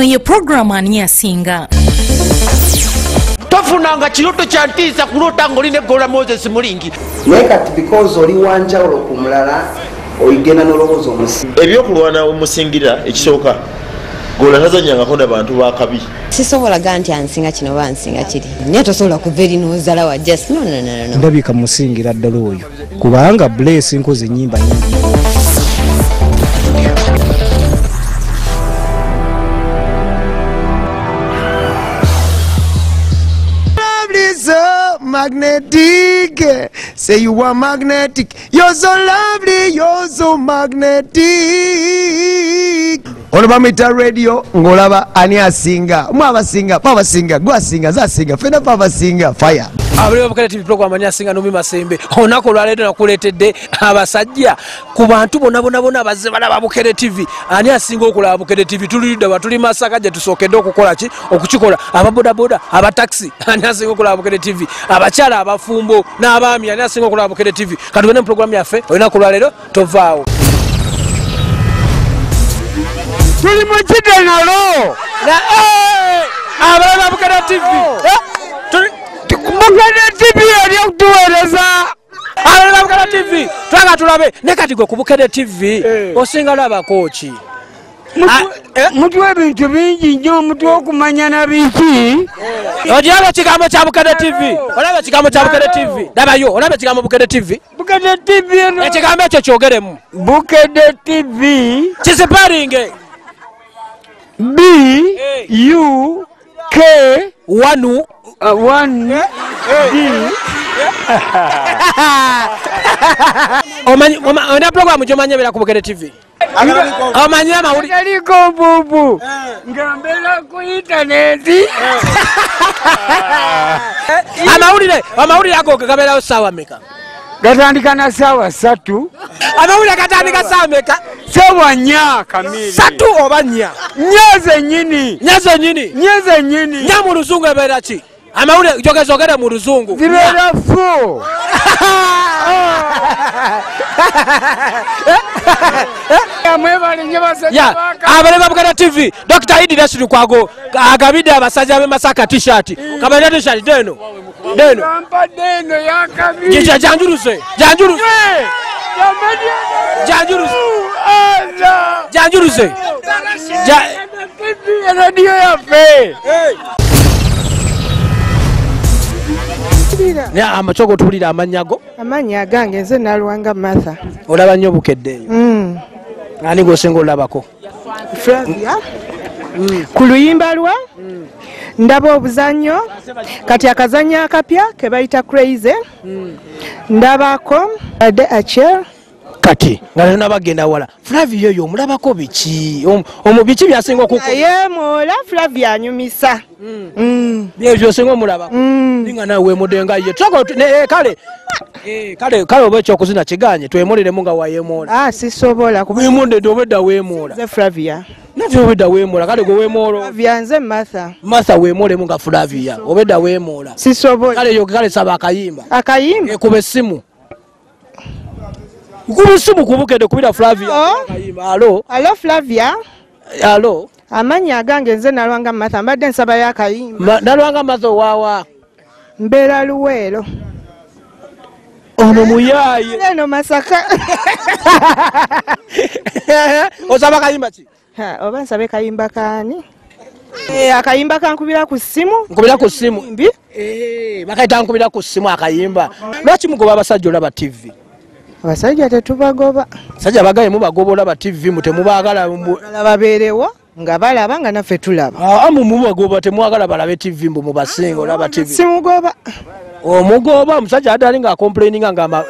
ye program Ani Asinga. Tofunanga kiroto kyantiisa kulota ngoline gola Moses Mulingi. Nekati because oli wanjawulo ku mulala oyigenda n'olowooza omusingi. Ebyokulwana omusingira ekisooka gola tazanyangako n'abantu bakabi. Sisobola ganti ansinga kino bansinga kiri. Naye tosobola kuva eri n'ozala wa just no. Ndabika musingira ddala oyo kubanga Bless nkoze ennyimba nyingi. Magnetic, say you are magnetic. You're so lovely, you're so magnetic. Olubamita radio ngolaba Ani Asinga. Mwabasinga, pabasinga, gwasinga, zasinga, fena pabasinga, fire. Abulira Bukere TV program Ani Asinga Numi Masembe. Onako lwaleero nakuleetedde abasajja ku bantu bonna abazze balaba Bukere TV. Ani Asinga okulaba Bukere TV tulidde batuli Masaka gye tusookedde okukola ki okukikola ababodaboda abataxi Ani Asinga okulaba Bukere TV abakyala abafumbo n'abaami Ani Asinga okulaba Bukere TV katugende mu program yaffe olinaku lwaleero tovaawo. Tuli mu kidenalo abalaba Bukere TV Bukere TV yali okutuweereza abalaba Bukere TV twaga tulabe ne kati gwe ku Bukere TV osinga labako ki mutwe ebintu bingi nnyo omutwe okumanyana biki ojyaba ekigambo kya Bukere TV olaba ekigambo kya Bukere TV labayo olaba ekigambo Bukere TV ekigambo ekyo kyogeremu Bukere TV kisiparinge B-U-K 1 D Omanyi program gy'omanyi ebeera ku Bukere TV omanyi amawulire galiko bubu nga mbeera ku intaneti amawulire ago gabeerawo ssaawa mmeka gatandika na ssaawa 3 amawulire gatandika ssaawa mmeka ssaawa 4 kamili 3 oba 4 nyeeze nyini nya mu luzungu ebeera ki amawulire jogezogere mu luzungu zibeera 4 abaleba Bukere TV Dr. Idi Rashid Kwago agabidde abasajja b'e Masaka t-shirt kabana t-shirt deno janjuruse radio yaffe amacoko tubulira amanyago amanya gange nze Nalwanga Martha olaba nnyo Bukedde ani gwosinga olabako Flavia ku luyimba lwa ndaba obuzannyo kati akazannyo akapya ke bayita Crazy ndabako ade Achel kati nga lero nabagenda wala Flavia yo omulabako biki biki byasinga okuko yemola Flavia anyumisa byebyo singa omulabako ninga nawe weemudenga ye kale oba ekyokuzina kiganye twemuliremu nga wayemola sisobola weemunde obedda weemola nze Flavia navyo obedda weemola kale gwe weemolo Flavia nze Martha weemolemu nga Flavia obedda weemola sisobola kale saba akayimba kuba essimu ku Bukedde kubira Flavia akayimba alo Flavia alo amanya agange nze Nalwanga Martha mbadde nsaba yakayimba Nalwanga Martha wawa mbeera Luweero ono muyaye eno Masaka osaba kayimba ki oba nsabe kayimba kaani akayimba kankubira ku ssimu bakaita nkubira ku ssimu akayimba lwaki mugoba abasajja olaba TV abasajja tetubagoba sajja bagaye mubagoba olaba TV mutemubaagala babeerewo nga balaba nga naffe tulaba mubagoba temwagala balabe TV mbu mubasinga olaba TV simugoba omugoba omusajja adali nga complaininga nga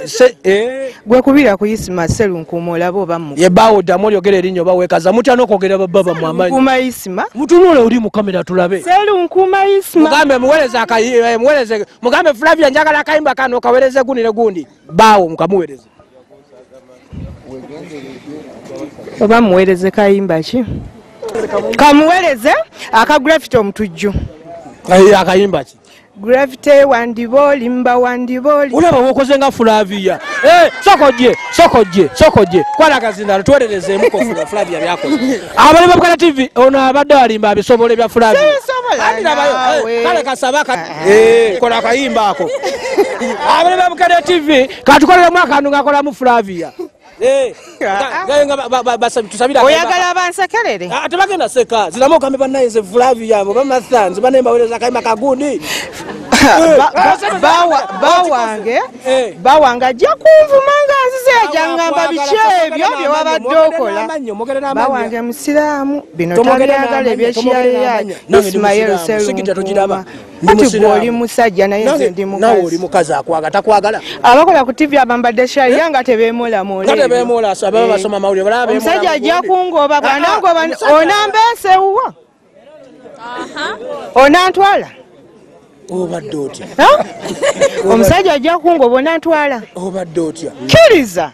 gwe kubira ku Isima Serunkuuma olaba oba yebawo ddamu olyogera erinnya oba weekaza mutya n'okwogera baba mu amanyi Serunkuuma Isima mutunule oli mu kamera tulabe Serunkuuma Isima mugambe muweereze mugambe Flavia njagala akayimba kano kaweereze gundi ne gundi bawo mukamuweereze oba muweereze kayimba ki kamuweereze aka Graffiti omutujju akayimba ki Gravity wandiboli mba wandiboli. Ulaba wokoze nga Flavia. Sokoje. Kwala kazindalo tuwerereze muko Flavia byako. Abali babukana TV ono abadde alimba abisobole bya Flavia. Kale kasabaka. Kola kayimba ako. Abali babukana TV katukolera mwaka anu ngakola mu Flavia. Tusabira oyagala abansekerere tebagenda seka ziramu okambe bannayenze Flavia abo bamathanzi banembawereza kayima kagundi bawanga ajja kunvuma nga nzize jangamba biki ebyo bye wabadde okola bawange musiraamu bino tabyagala ebyekiyaya Ismail Serugirama ati bw'oli musajja naye nze ndi mukazi akwaga takwagala abakola ku TV abambadde sharia nga tebeemulamuomusajja ajja kungoba bwanangoba onambeesewuwa onantwala obadde otya omusajja ajja kungoba onantwala obadde otya kkiriza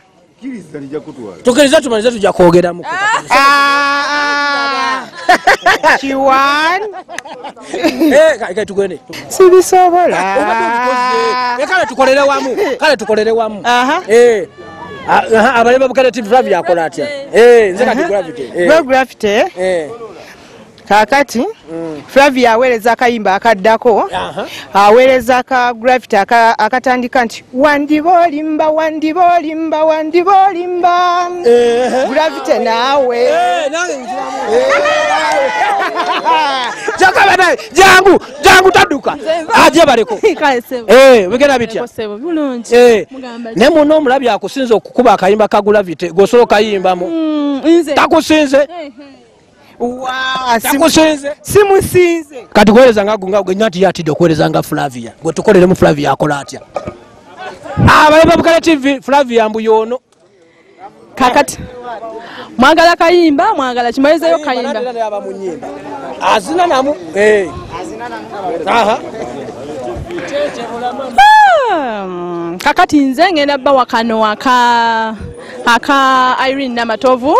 tukiriza tumalize tujja kwogeramu kiwan tugende sibisobola kale tukolere wamu abali babukane TV Flavia akola atya nze kati Gravity kakati Flavia aweereza akayimba akaddako aweereza ka Gravity akatandika nti wandibolimba Gravity naawe jangu tadduka aje baleko wegera bitya ne muno omulabi akusinza okukuba akayimba ka Gravity gosobola okayimbamu takusinze simusinze kati kuweereza nga nyati yatidde okuweereza nga Flavia gwe tukoleremu Flavia akola atya abali babukane TV Flavia mbuyono kakati mwagala kayimba mwagala kimalizeyo kayimba azina namu kakati nze ngenda bba wakano aka Irene Namatovu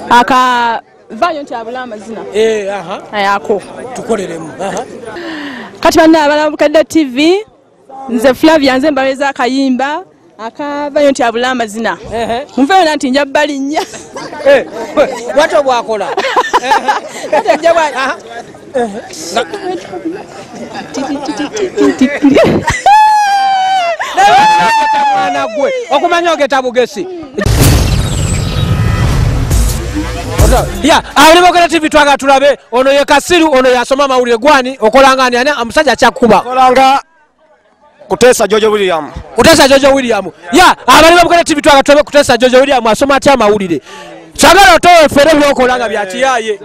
aka vayo nti abula amazina ako tukoleremu kati banna abalabukadde TV nze Flavia nze mbaweza akayimba akavayo nti abula amazina munveyo nti nja balinnya wato bwakola mwana gwe okumanya ogeta bugesi ali bogera TV twaga tulabe ono ye Kasiru ono yasoma mawulire gwani okolanga ani amusajja akyakuba okolanga Kutesa George William abali babukane TV twaga tulabe Kutesa George William asoma atya mawulire sagala otowe fere byokolanga byakiyaye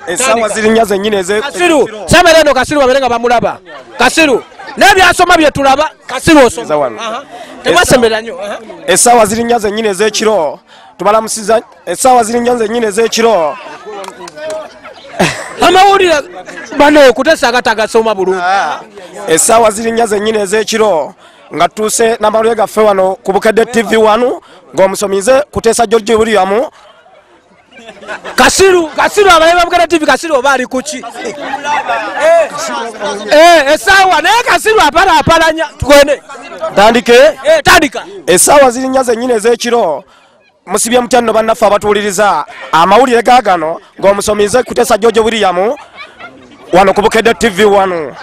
esawa zirinyaze nyine ze Kasiru samereno Kasiru baberenga bamulaba Kasiru nebyasoma bye tulaba Kasiru osoma tebasembera nnyo esawa zirinyaze nyine z'ekiro tubalamusiza esawa zirinyaze nyine z'ekiro amawulire bano Kutesa agatagasoma bulungi esawa zirinyaze nyine z'ekiro nga tuuse n'amawulire gaffe wano ku Bukedde TV 1 ng'omusomize Kutesa George William Kasiru abali babukane TV Kasiru oba ali kuki esawa naye Kasiru apalanya tugende tandika esawa zirinyaze nyine ez'ekiro musibye mutya nno bannaffe abatuwuliriza amawulire gaagano ng'omusomize Kutesa George William wano ku Bukedde TV 1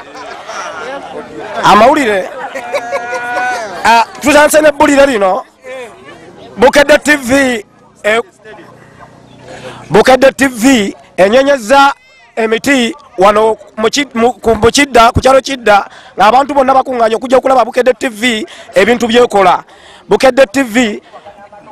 amawulire tutanse n'ebbulire lino Bukedde TV enyenyeza emiti wano ku Kidda ku kyalo Kidda ng'abantu bonna bakuŋŋaanya okujja okulaba Bukedde TV ebintu byekola Bukedde TV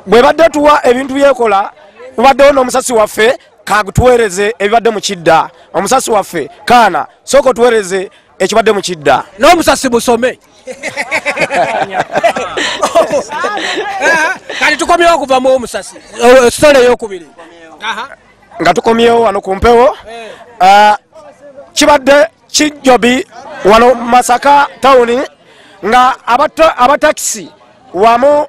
bwe badde tuwa ebintu byekola tubaddewo n'omusasi waffe kagutuweereze ebibadde mu Kidda omusasi waffe kaana sooka otuweereze ekibadde mu Kidda n'omusasi busome kati tukomyewo okuva mu omusasi sitole ey'okubiri nga tukomyewo wano ku mpewo kibadde kijjobi wano Masaka tawuni nga abatakisi wamu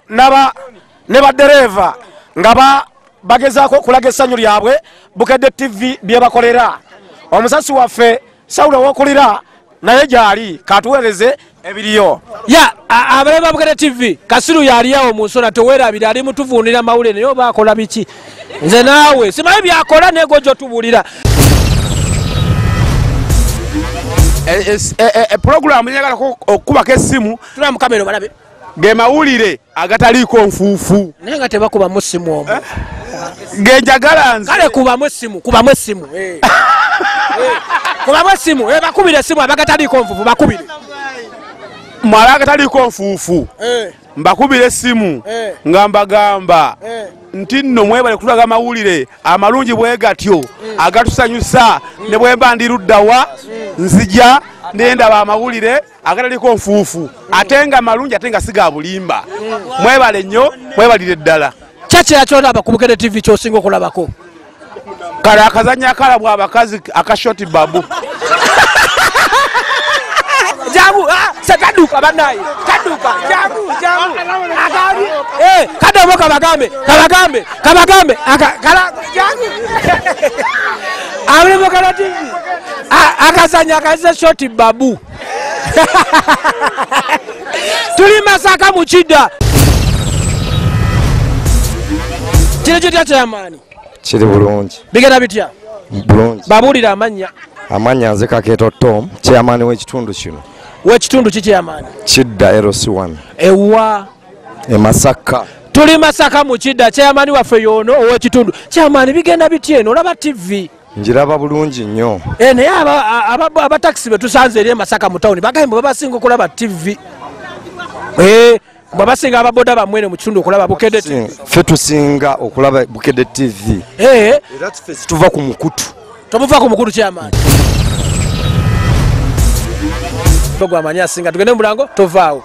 ne baddereeva nga bagezaako okulaga essanyu lyabwe Bukedde TV bye bakolera omusasi waffe Saulo wokulira naye gyali katuweereze ebiriyo ya abalema Bukedde TV Kasiru yaliyawo mu nsona teweerabira ali mutuvuunira mawulire naye oba akola biki nze naawe simanyi byakola negojo tubulira program njagala okubako essimu tula mu kamera balabe ge mawulire agataliiko nfuufu naye nga tebakubamu essimu omwo ge njagala nze kale kubamu essimu kubamu essimu bakubire essimu abagataliiko nfuufu bakubire mwala agataliiko nfuufu mbakubira essimu nga mbagamba nti nno mwebale kutulaga mawulire amalungi bwe gatyo agatusanyusa ne bwe mba ndi luddawa nzija ndendaba amawulire agataliko nfuufu ate nga malungi ate nga siga bulimba mwebale nnyo mwebalire ddala kyakira kyolaba ku Bukedde TV kyosinga okulabako kale akazanya akalabwa abakazi akashoti babu jamu setaduka banaye taduka jamu akali kadomo kabagambe akala jamu amle Bukedde TV akazanya akaze shoti babu tuli Masaka mu Kidda kile kyotya kyamani kiri bulungi bigera bitya bulungi babulira amanya nze Kakeeto Tom chairman w'ekitundu kino w'ekitundu kikyamani Kidda LC1 ewa Masaka tuli Masaka mu Kidda chairman waffe yono ow'ekitundu chairman bigenda bitya eno olaba TV njiraba bulungi nnyo naye aba taxi betusanze eri Masaka mu town bagambe babasinga okulaba TV babasinga ababoda bamwene mu kitundu okulaba Bukedde TV ffe tusinga okulaba Bukedde TV era ffe tuva ku mukutu tomuva ku mukulu kyamaani togwa amanyi asinga tugende mu mulango tovaawo